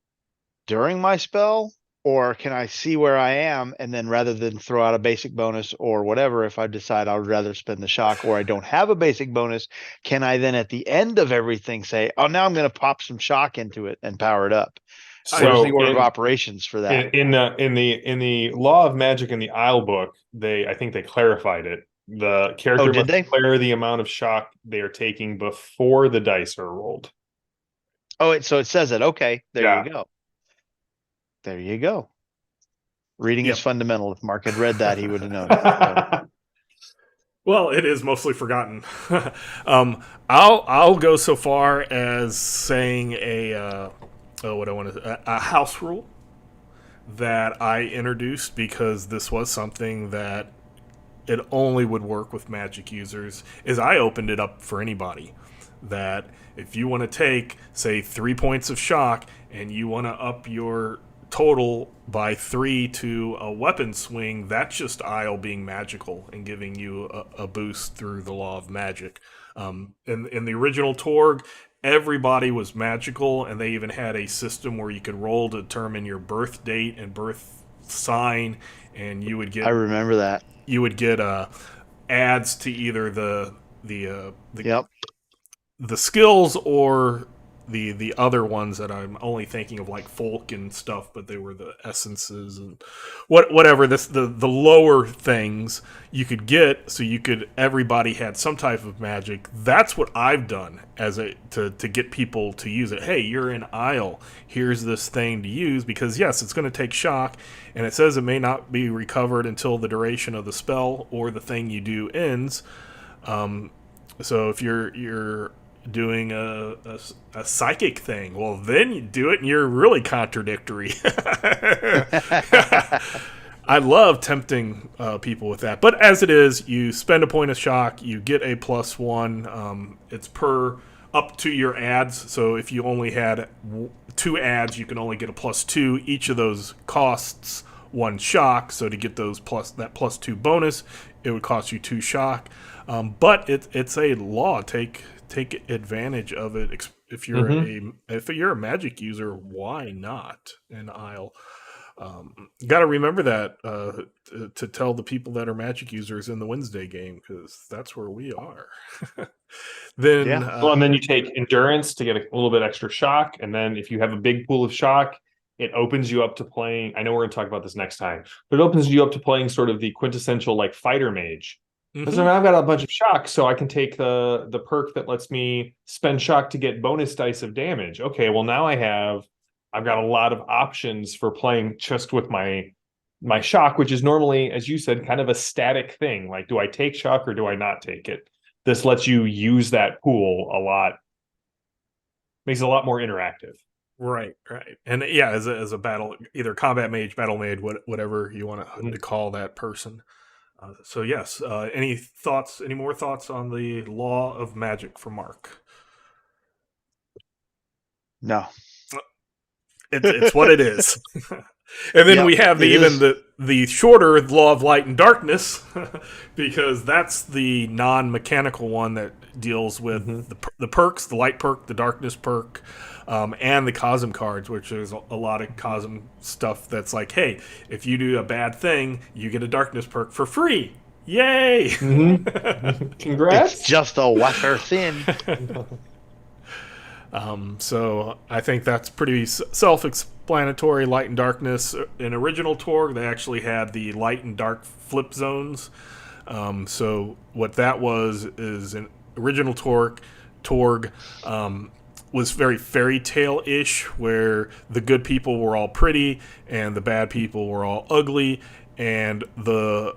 during my spell, or can I see where I am and then rather than throw out a basic bonus or whatever, if I decide I would rather spend the shock or I don't have a basic bonus, can I then at the end of everything say, oh, now I'm going to pop some shock into it and power it up?
So
What is the order of operations for that?
In the Law of Magic in the Aysle book, I think they clarified it. The character
did
must
they?
declare the amount of shock they are taking before the dice are rolled.
Oh, so it says it. Okay, there
Yeah.
you go. There you go. Reading
Yep.
is fundamental. If Mark had read that, he would have known it. So.
Well, it is mostly forgotten. I'll go so far as saying a house rule that I introduced because this was something that it only would work with magic users. Is I opened it up for anybody that if you want to take, say, 3 points of shock and you want to up your total by 3 to a weapon swing, that's just Aysle being magical and giving you a boost through the law of magic. In the original Torg, everybody was magical, and they even had a system where you could roll to determine your birth date and birth sign, and you would get.
I remember that.
You would get adds to either the skills or the other ones that I'm only thinking of, like folk and stuff, but they were the essences and whatever. The lower things you could get, so everybody had some type of magic. That's what I've done to get people to use it. Hey, you're in Aysle. Here's this thing to use because yes, it's going to take shock, and it says it may not be recovered until the duration of the spell or the thing you do ends. So if you're doing a psychic thing, well, then you do it and you're really contradictory. I love tempting people with that, but as it is, you spend a point of shock, you get a +1. It's per up to your adds, so if you only had 2 adds, you can only get a +2. Each of those costs 1 shock, so to get that +2 bonus, it would cost you 2 shock. But it's a law. Take advantage of it if you're a magic user. Why not in Aysle? Got to remember that to tell the people that are magic users in the Wednesday game, because that's where we are. Then
and then you take endurance to get a little bit extra shock, and then if you have a big pool of shock, it opens you up to playing. I know we're going to talk about this next time, but it opens you up to playing sort of the quintessential like fighter mage. Because I've got a bunch of shock, so I can take the perk that lets me spend shock to get bonus dice of damage. Okay, well now I've got a lot of options for playing just with my shock, which is normally, as you said, kind of a static thing. Like, do I take shock or do I not take it? This lets you use that pool a lot, makes it a lot more interactive.
Right, right. And yeah, as a battle, either combat mage, battle mage, whatever you want to
Mhm.
call that person. So yes, any thoughts? Any more thoughts on the law of magic for Mark?
No.
It's what it is. And then
Yep,
we have
it is.
the shorter law of light and darkness, because that's the non-mechanical one that deals with
Mhm.
the perks, the light perk, the darkness perk, and the cosm cards, which is a lot of cosm stuff that's like, hey, if you do a bad thing, you get a darkness perk for free. Yay!
Mhm.
It's
Congrats.
just a wafer thin.
So I think that's pretty self-explanatory. Light and darkness. In original Torg, they actually had the light and dark flip zones. So what that was is in original Torg was very fairy tale ish, where the good people were all pretty and the bad people were all ugly, and the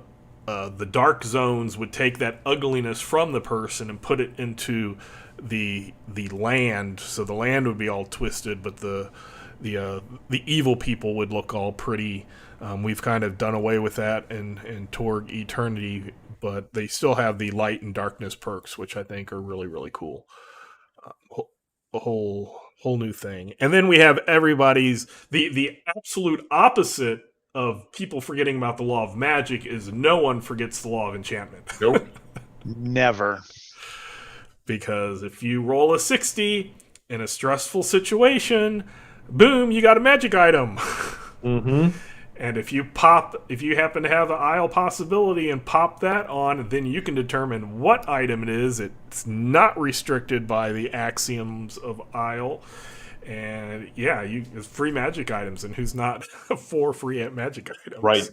dark zones would take that ugliness from the person and put it into the land. So the land would be all twisted, but the evil people would look all pretty. We've kind of done away with that in Torg Eternity, but they still have the light and darkness perks, which I think are really really cool. A whole new thing. And then we have everybody's the absolute opposite of people forgetting about the law of magic is no one forgets the law of enchantment.
Nope.
Never.
Because if you roll a 60 in a stressful situation, boom, you got a magic item.
Mm-hmm.
And if you happen to have an Aysle possibility and pop that on, then you can determine what item it is. It's not restricted by the axioms of Aysle. And yeah, it's free magic items, and who's not for free magic items?
Right.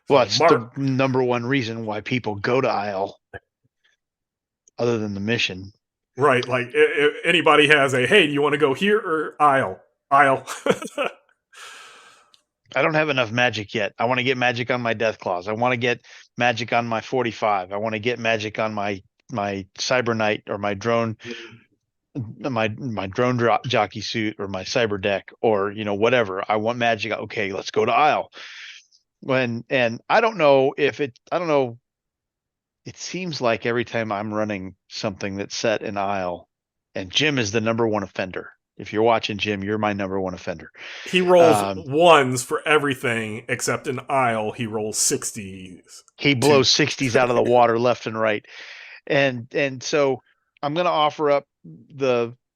Well,
So
it's the
Mark,
number one reason why people go to Aysle, other than the mission.
right? Like if anybody has a hey, do you want to go here or Aysle? Aysle.
I don't have enough magic yet. I want to get magic on my death claws. I want to get magic on my 45. I want to get magic on my cyber knight or my drone jockey suit or my cyber deck or whatever. I want magic. Okay, let's go to Aisle. And I don't know if it I don't know. It seems like every time I'm running something that's set in Aisle, and Jim is the number one offender. If you're watching Jim, you're my number one offender.
He rolls
Um,
ones for everything except an Aisle. He rolls 60s.
he
To
blows 60s out of the water left and right. And so I'm going to offer up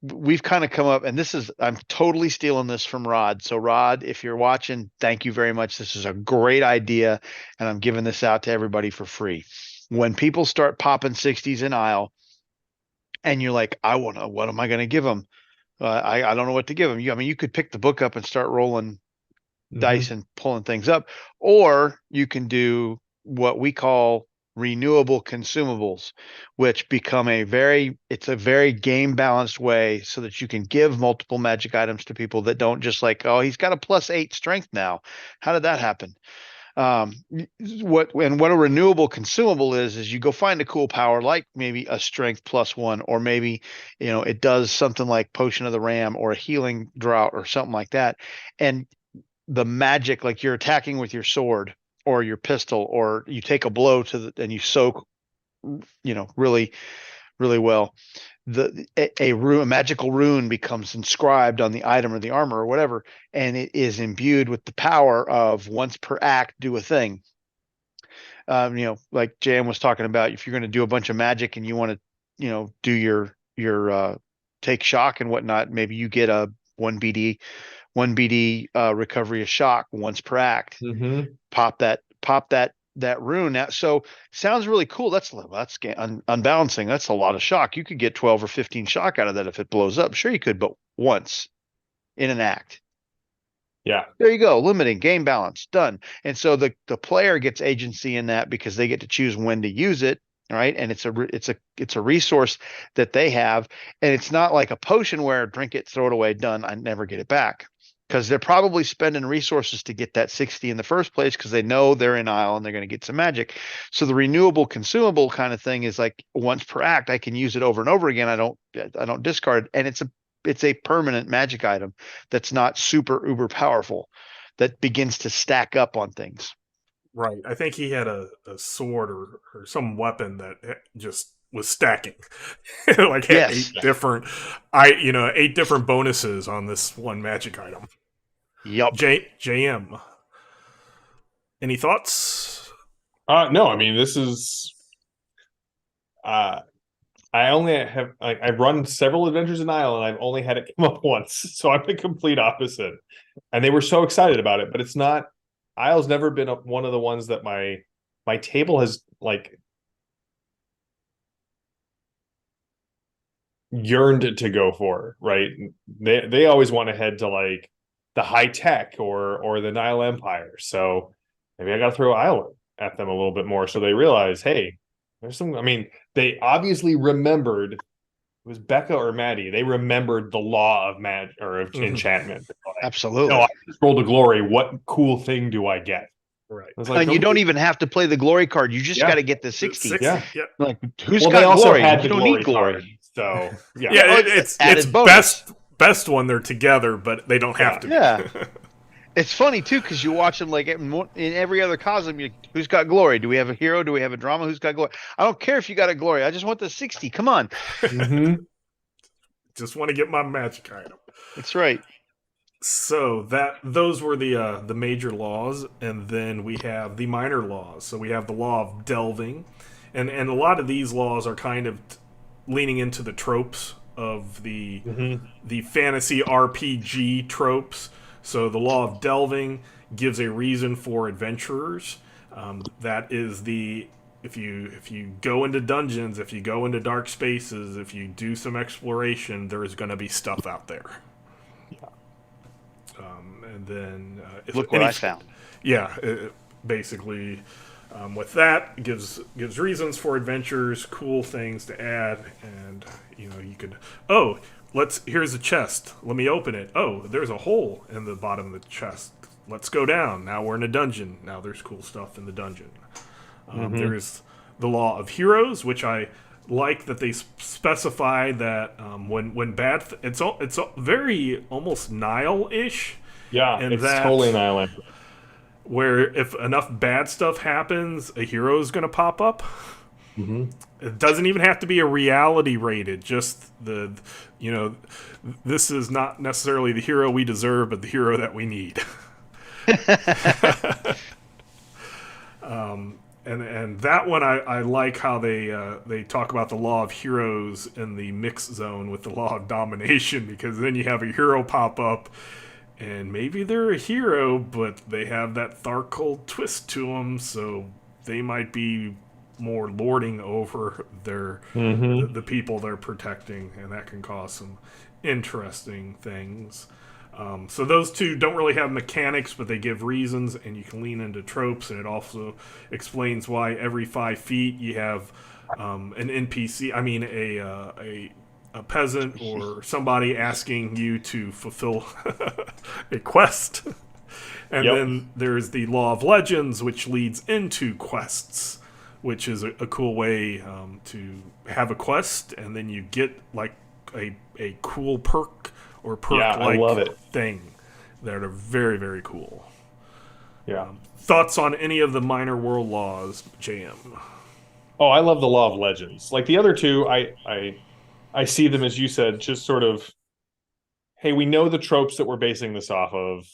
we've kind of come up, and I'm totally stealing this from Rod. So Rod, if you're watching, thank you very much. This is a great idea, and I'm giving this out to everybody for free. When people start popping 60s in Aisle, and you're like, what am I going to give them? I don't know what to give them. You could pick the book up and start rolling
Mm-hmm.
dice and pulling things up, or you can do what we call renewable consumables, which become it's a very game balanced way so that you can give multiple magic items to people that don't just like, oh, he's got a +8 strength now. How did that happen? um what a renewable consumable is you go find a cool power like maybe a strength +1, or maybe it does something like potion of the ram or a healing drought or something like that. And the magic, like you're attacking with your sword or your pistol, or you take a blow and you soak really really well. A magical rune becomes inscribed on the item or the armor or whatever, and it is imbued with the power of once per act do a thing. Like Jan was talking about, if you're going to do a bunch of magic and you want to do your take shock and whatnot, maybe you get a 1 BD recovery of shock once per act.
Mm-hmm.
Pop that rune out. So sounds really cool. That's unbalancing. That's a lot of shock. You could get 12 or 15 shock out of that if it blows up. Sure you could, but once in an act.
Yeah.
There you go. Limiting game balance done. And so the player gets agency in that because they get to choose when to use it. Right. And it's a resource that they have. And it's not like a potion where drink it, throw it away, done. I never get it back. Because they're probably spending resources to get that 60 in the first place because they know they're in Aisle and they're going to get some magic. So the renewable consumable kind of thing is like once per act, I can use it over and over again. I don't discard, and a permanent magic item that's not super uber powerful, that begins to stack up on things.
Right. I think he had a sword or some weapon that just was stacking. Like had
Yes.
8 different bonuses on this one magic item.
Yup.
JM. Any thoughts?
No, I mean, this is I only have I've run several adventures in Aysle, and I've only had it come up once. So I'm the complete opposite. And they were so excited about it, but it's not. Aysle's never been one of the ones that my table has like yearned to go for. Right? They always want to head to like the high tech or the Nile Empire. So maybe I got to throw Aysle at them a little bit more, so they realize, hey, there's some. I mean, they obviously remembered. It was Becca or Maddie. They remembered the law of magic or of enchantment.
Absolutely.
No, I just rolled a glory. What cool thing do I get?
Right.
I was like,
And you don't even have to play the glory card. You just got to get the 60.
Yeah.
Yep.
Like, who's
Well,
got
they also
glory?
had
You
the
don't
glory
need glory.
card, so yeah.
Yeah,
Oh,
it's
added bonus.
best when they're together, but they don't have to.
Yeah. It's funny too, because you watch them like in every other cosm. Who's got glory? Do we have a hero? Do we have a drama? Who's got glory? I don't care if you got a glory. I just want the 60. Come on.
Mm-hmm.
Just want to get my magic item.
That's right.
So those were the major laws, and then we have the minor laws. So we have the law of delving, and a lot of these laws are kind of leaning into the tropes of the fantasy RPG tropes. So the law of delving gives a reason for adventurers. That is if you go into dungeons, if you go into dark spaces, if you do some exploration, there is going to be stuff out there. And then
Look what I found.
Yeah, basically, with that gives reasons for adventures, cool things to add, and you could here's a chest. Let me open it. Oh, there's a hole in the bottom of the chest. Let's go down. Now we're in a dungeon. Now there's cool stuff in the dungeon. There's the law of heroes, which I like that they specify that when bad it's very almost Nile-ish.
Yeah,
and
it's
that,
totally an island.
Where if enough bad stuff happens, a hero is going to pop up. It doesn't even have to be a reality rated. Just this is not necessarily the hero we deserve, but the hero that we need. And that one I like how they talk about the law of heroes in the mixed zone with the law of domination, because then you have a hero pop up. And maybe they're a hero, but they have that Tharkold twist to them, so they might be more lording over the people they're protecting, and that can cause some interesting things. So those two don't really have mechanics, but they give reasons, and you can lean into tropes, and it also explains why every 5 feet you have an NPC. I mean, a peasant or somebody asking you to fulfill a quest. And then there's the law of legends, which leads into quests, which is a cool way to have a quest, and then you get like a cool perk or perk-like thing that are very, very cool.
Yeah.
Thoughts on any of the minor world laws, JM?
Oh, I love the law of legends. Like the other two, I see them, as you said, just sort of, hey, we know the tropes that we're basing this off of.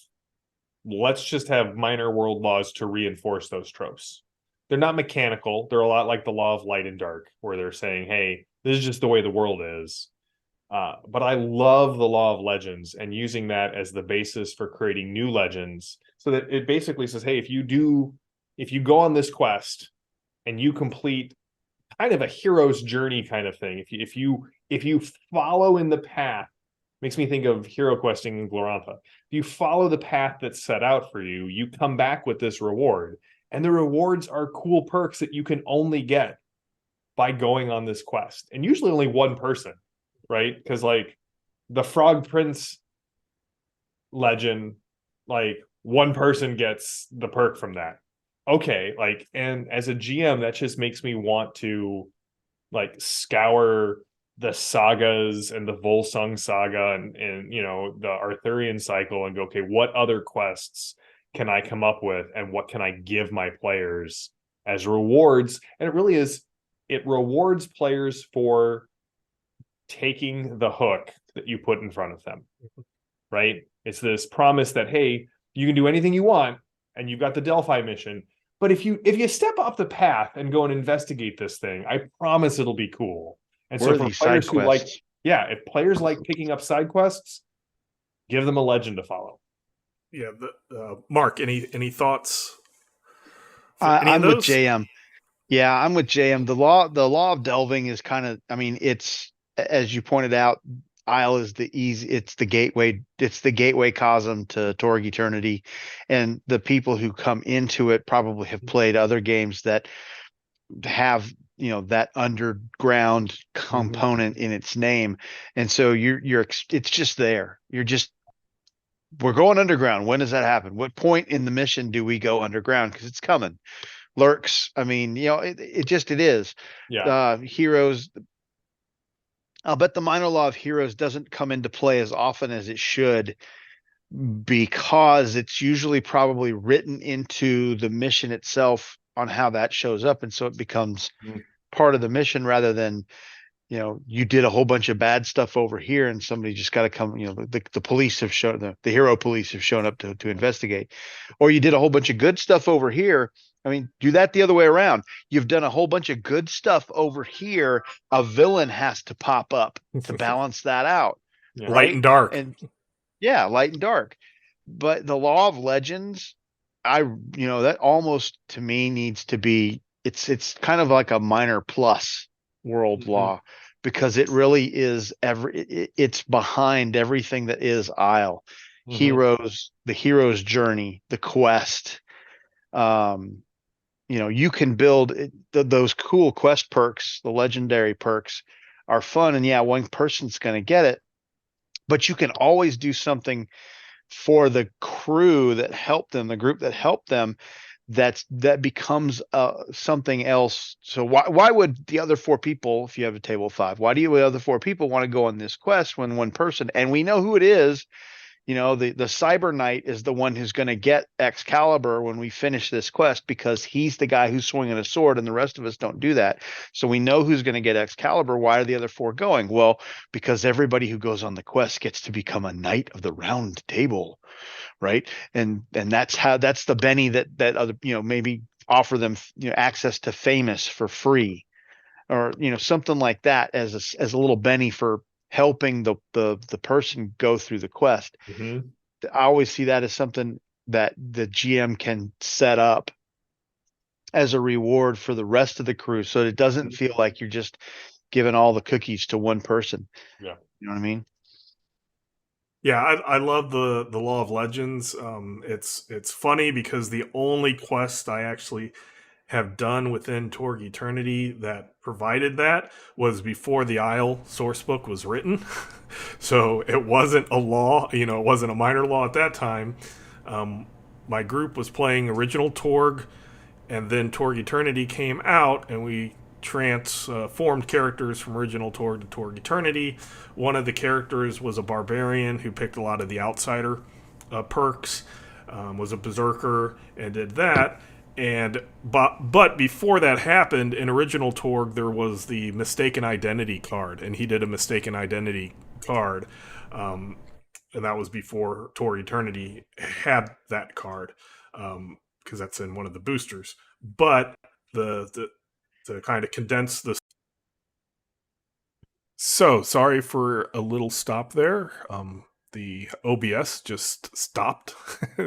Let's just have minor world laws to reinforce those tropes. They're not mechanical. They're a lot like the law of light and dark, where they're saying, hey, this is just the way the world is. But I love the law of legends and using that as the basis for creating new legends, so that it basically says, hey, if you go on this quest and you complete kind of a hero's journey kind of thing, if you follow in the path, makes me think of hero questing in Glorantha. If you follow the path that's set out for you, you come back with this reward, and the rewards are cool perks that you can only get by going on this quest, and usually only one person, right? Because like the Frog Prince legend, like one person gets the perk from that. Okay, like, and as a GM, that just makes me want to like scour the sagas and the Volsung saga and you know, the Arthurian cycle and go, okay, what other quests can I come up with and what can I give my players as rewards? And it really is, it rewards players for taking the hook that you put in front of them, right? It's this promise that, hey, you can do anything you want and you've got the Delphi mission. But if you step off the path and go and investigate this thing, I promise it'll be cool. And
Where
so
are
for
these
players
side
who like,
quests?
yeah, if players like picking up side quests, give them a legend to follow.
Yeah, Mark, any thoughts for any of
I'm with
those?
JM. Yeah, I'm with JM. The law of delving is kind of, I mean, it's, as you pointed out, Aysle is it's the gateway chasm to Torg Eternity. And the people who come into it probably have played other games that have, that underground component in its name. And so it's just there. We're going underground. When does that happen? What point in the mission do we go underground? Because it's coming. Lurks. I mean, it is.
Yeah.
Heroes. I'll bet the minor law of heroes doesn't come into play as often as it should, because it's usually probably written into the mission itself on how that shows up. And so it becomes part of the mission rather than, you did a whole bunch of bad stuff over here and somebody just got to come, the police have shown, the hero police have shown up to investigate, or you did a whole bunch of good stuff over here. I mean, do that the other way around. You've done a whole bunch of good stuff over here. A villain has to pop up to balance that out.
Yeah.
Right?
Light and dark.
And yeah, light and dark. But the law of legends, that almost to me needs to be, it's kind of like a minor plus world law, because it really is it's behind everything that is Aysle. Heroes, the hero's journey, the quest. You can build those cool quest perks. The legendary perks are fun, and yeah, one person's going to get it, but you can always do something for the crew that helped them, the group that helped them, that becomes something else. So why would the other four people, if you have a table of five, why do the other four people want to go on this quest when one person, and we know who it is, the Cyber Knight is the one who's going to get Excalibur when we finish this quest, because he's the guy who's swinging a sword and the rest of us don't do that. So we know who's going to get Excalibur. Why are the other four going? Well, because everybody who goes on the quest gets to become a knight of the round table, right? And that's the Benny that other, maybe offer them, access to Famous for free, or something like that, as a little Benny for helping the person go through the quest. I always see that as something that the GM can set up as a reward for the rest of the crew, so it doesn't feel like you're just giving all the cookies to one person.
Yeah.
You know what I mean?
Yeah, I love the Law of Legends. It's funny because the only quest I actually have done within Torg Eternity that provided that was before the Aysle sourcebook was written. So it wasn't a law, it wasn't a minor law at that time. My group was playing original Torg, and then Torg Eternity came out, and we transformed characters from original Torg to Torg Eternity. One of the characters was a barbarian who picked a lot of the outsider perks, was a berserker, and did that. But before that happened, in original Torg, there was the mistaken identity card, and he did a mistaken identity card, and that was before Torg Eternity had that card, because that's in one of the boosters. But to kind of condense this. So sorry for a little stop there. The OBS just stopped.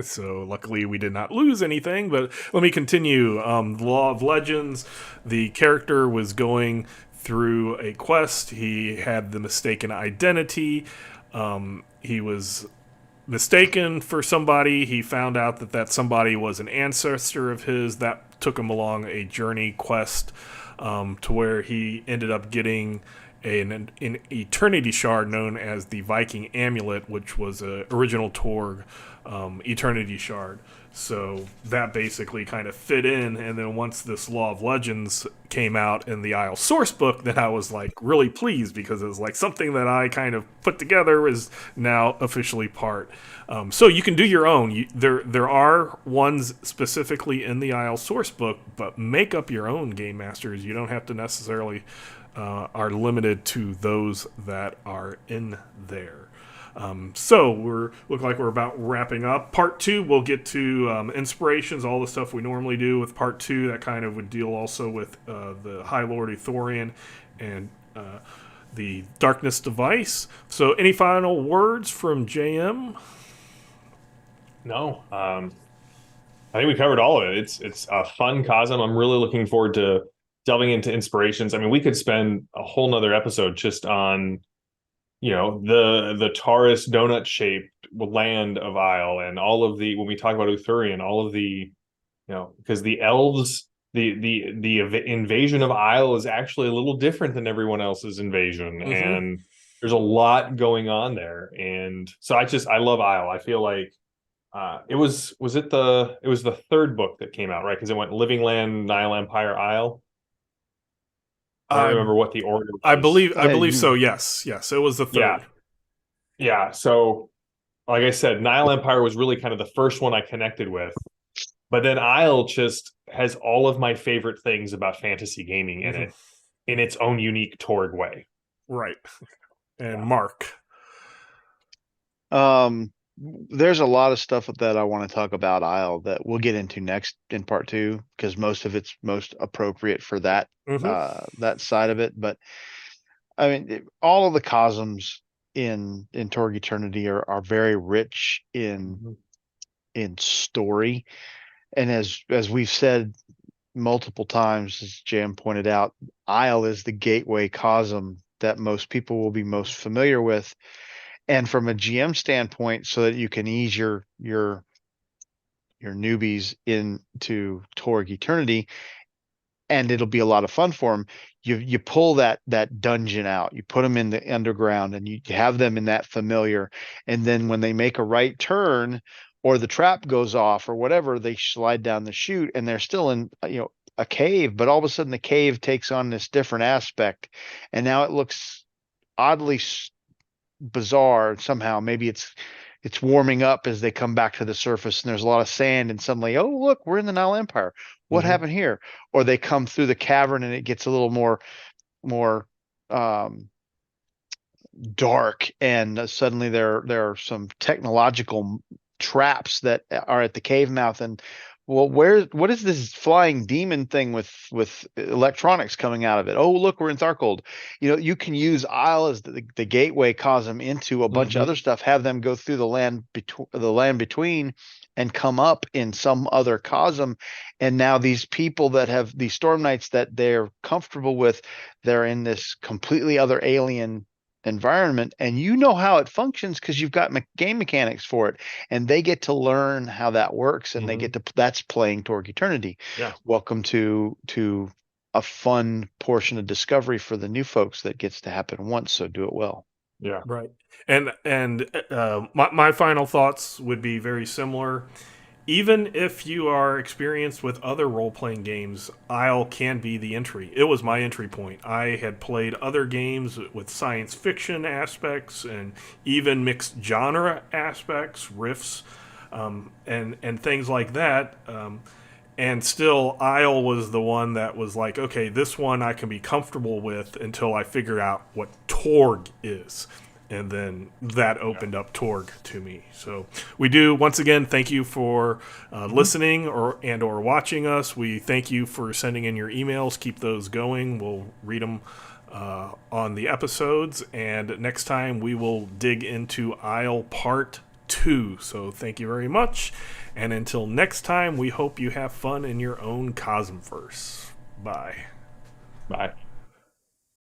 So luckily we did not lose anything, but let me continue. The Law of Legends, the character was going through a quest. He had the mistaken identity. He was mistaken for somebody. He found out that somebody was an ancestor of his. That took him along a journey quest, to where he ended up getting an eternity shard known as the Viking Amulet, which was a original Torg eternity shard. So that basically kind of fit in. And then once this Law of Legends came out in the Aysle source book, then I was like really pleased, because it was like something that I kind of put together is now officially part. So you can do your own. There are ones specifically in the Aysle source book, but make up your own, game masters. You don't have to necessarily are limited to those that are in there. So look like we're about wrapping up. Part 2, we'll get to inspirations, all the stuff we normally do with Part 2. That kind of would deal also with the High Lord Ithorian and the Darkness Device. So any final words from JM?
No, I think we covered all of it. It's a fun Cosm. I'm really looking forward to delving into inspirations. I mean, we could spend a whole nother episode just on, the Taurus donut shaped land of Aysle, and all of the, when we talk about Uthurian, all of the, because the elves, the invasion of Aysle is actually a little different than everyone else's invasion, and there's a lot going on there. And so I love Aysle. I feel like it was the third book that came out, right? Because it went Living Land, Nile Empire, Aysle. I don't remember what the order was.
I believe so. Yes, it was the third.
Yeah. So, like I said, Nile Empire was really kind of the first one I connected with, but then Aysle just has all of my favorite things about fantasy gaming in it, in its own unique Torg way.
Right. And Mark.
There's a lot of stuff that I want to talk about Aysle that we'll get into next in part 2, because most of it's most appropriate for that that side of it. But I mean, all of the cosms in Torg Eternity are very rich in story, and as we've said multiple times, as Jam pointed out, Aysle is the gateway cosm that most people will be most familiar with. And from a GM standpoint, so that you can ease your newbies into Torg Eternity, and it'll be a lot of fun for them. You pull that dungeon out, you put them in the underground, and you have them in that familiar. And then when they make a right turn, or the trap goes off, or whatever, they slide down the chute, and they're still in a cave. But all of a sudden, the cave takes on this different aspect, and now it looks oddly bizarre somehow. Maybe it's warming up as they come back to the surface, and there's a lot of sand, and suddenly, oh look, we're in the Nile Empire. What happened here? Or they come through the cavern, and it gets a little more dark, and suddenly there are some technological traps that are at the cave mouth. And well, what is this flying demon thing with electronics coming out of it? Oh, look, we're in Tharkold. You can use Aysle as the gateway cosm into a bunch of other stuff. Have them go through the land between, and come up in some other cosm. And now these people that have these Storm Knights that they're comfortable with, they're in this completely other alien environment, and how it functions because you've got game mechanics for it, and they get to learn how that works, and they get to, that's playing Torg Eternity. Welcome to a fun portion of discovery for the new folks that gets to happen once, so do it well.
Right. And my final thoughts would be very similar. Even if you are experienced with other role-playing games, Aysle can be the entry. It was my entry point. I had played other games with science fiction aspects and even mixed genre aspects, riffs, and things like that. And still, Aysle was the one that was like, okay, this one I can be comfortable with until I figure out what Torg is. And then that opened up Torg to me. So we do, once again, thank you for listening or watching us. We thank you for sending in your emails. Keep those going. We'll read them on the episodes. And next time we will dig into Aysle Part 2. So thank you very much. And until next time, we hope you have fun in your own Cosmverse. Bye.
Bye.